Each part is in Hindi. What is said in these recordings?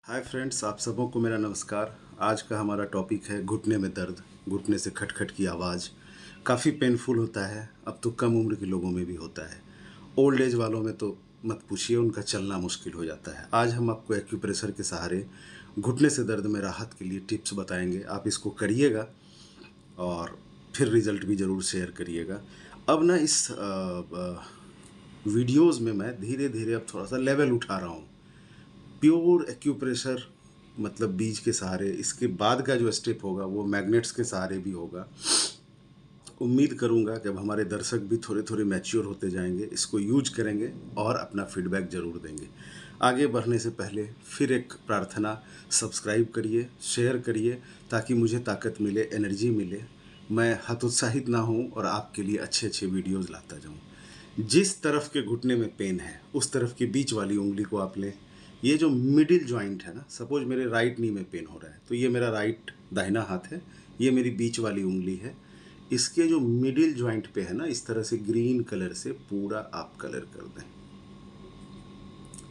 हाय फ्रेंड्स, आप सबों को मेरा नमस्कार। आज का हमारा टॉपिक है घुटने में दर्द। घुटने से खटखट की आवाज़ काफ़ी पेनफुल होता है। अब तो कम उम्र के लोगों में भी होता है। ओल्ड एज वालों में तो मत पूछिए, उनका चलना मुश्किल हो जाता है। आज हम आपको एक्यूप्रेशर के सहारे घुटने से दर्द में राहत के लिए टिप्स बताएंगे। आप इसको करिएगा और फिर रिज़ल्ट भी ज़रूर शेयर करिएगा। अब ना इस वीडियोज़ में मैं धीरे धीरे अब थोड़ा सा लेवल उठा रहा हूँ। प्योर एक्यूप्रेशर मतलब बीज के सहारे, इसके बाद का जो स्टेप होगा वो मैग्नेट्स के सहारे भी होगा। उम्मीद करूंगा कि अब हमारे दर्शक भी थोड़े थोड़े मैच्योर होते जाएंगे, इसको यूज करेंगे और अपना फीडबैक ज़रूर देंगे। आगे बढ़ने से पहले फिर एक प्रार्थना, सब्सक्राइब करिए, शेयर करिए, ताकि मुझे ताकत मिले, एनर्जी मिले, मैं हतोत्साहित ना हूँ और आपके लिए अच्छे अच्छे वीडियोज़ लाता जाऊँ। जिस तरफ के घुटने में पेन है उस तरफ की बीच वाली उंगली को आप लें। ये जो मिडिल जॉइंट है ना, सपोज मेरे राइट नी में पेन हो रहा है तो ये मेरा राइट दाहिना हाथ है, ये मेरी बीच वाली उंगली है। इसके जो मिडिल जॉइंट पे है ना, इस तरह से ग्रीन कलर से पूरा आप कलर कर दें।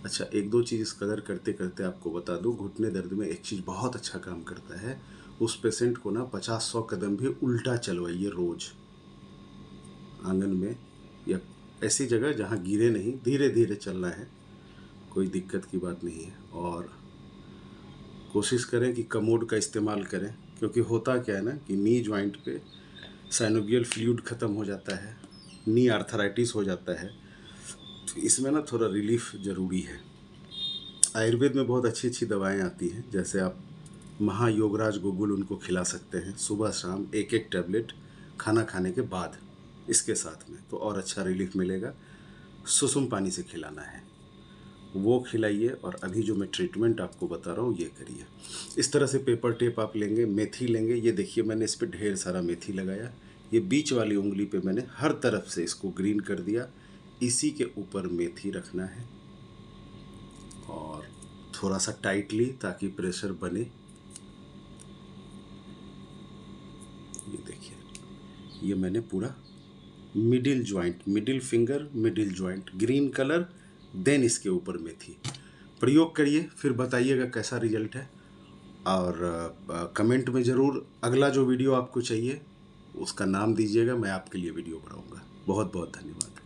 अच्छा, एक दो चीज़ इस कलर करते करते आपको बता दूं, घुटने दर्द में एक चीज़ बहुत अच्छा काम करता है। उस पेशेंट को ना 50-100 कदम भी उल्टा चलवाइए रोज़, आंगन में या ऐसी जगह जहां गिरे नहीं। धीरे धीरे चलना है, कोई दिक्कत की बात नहीं है। और कोशिश करें कि कमोड का इस्तेमाल करें, क्योंकि होता क्या है ना कि नी जॉइंट पे साइनोवियल फ्लूइड ख़त्म हो जाता है, नी आर्थराइटिस हो जाता है। तो इसमें ना थोड़ा रिलीफ ज़रूरी है। आयुर्वेद में बहुत अच्छी अच्छी दवाएं आती हैं, जैसे आप महायोगराज गोगुल उनको खिला सकते हैं सुबह शाम एक एक टैबलेट खाना खाने के बाद, इसके साथ में तो और अच्छा रिलीफ मिलेगा। सुसुम पानी से खिलाना है, वो खिलाइए। और अभी जो मैं ट्रीटमेंट आपको बता रहा हूँ ये करिए। इस तरह से पेपर टेप आप लेंगे, मेथी लेंगे। ये देखिए मैंने इस पर ढेर सारा मेथी लगाया। ये बीच वाली उंगली पे मैंने हर तरफ से इसको ग्रीन कर दिया। इसी के ऊपर मेथी रखना है और थोड़ा सा टाइटली, ताकि प्रेशर बने। ये देखिए, ये मैंने पूरा middle joint, middle finger, middle joint, green colour, then इसके ऊपर मेथी। प्रयोग करिए, फिर बताइएगा कैसा रिजल्ट है। और कमेंट में ज़रूर अगला जो वीडियो आपको चाहिए उसका नाम दीजिएगा, मैं आपके लिए वीडियो बनाऊंगा। बहुत बहुत धन्यवाद।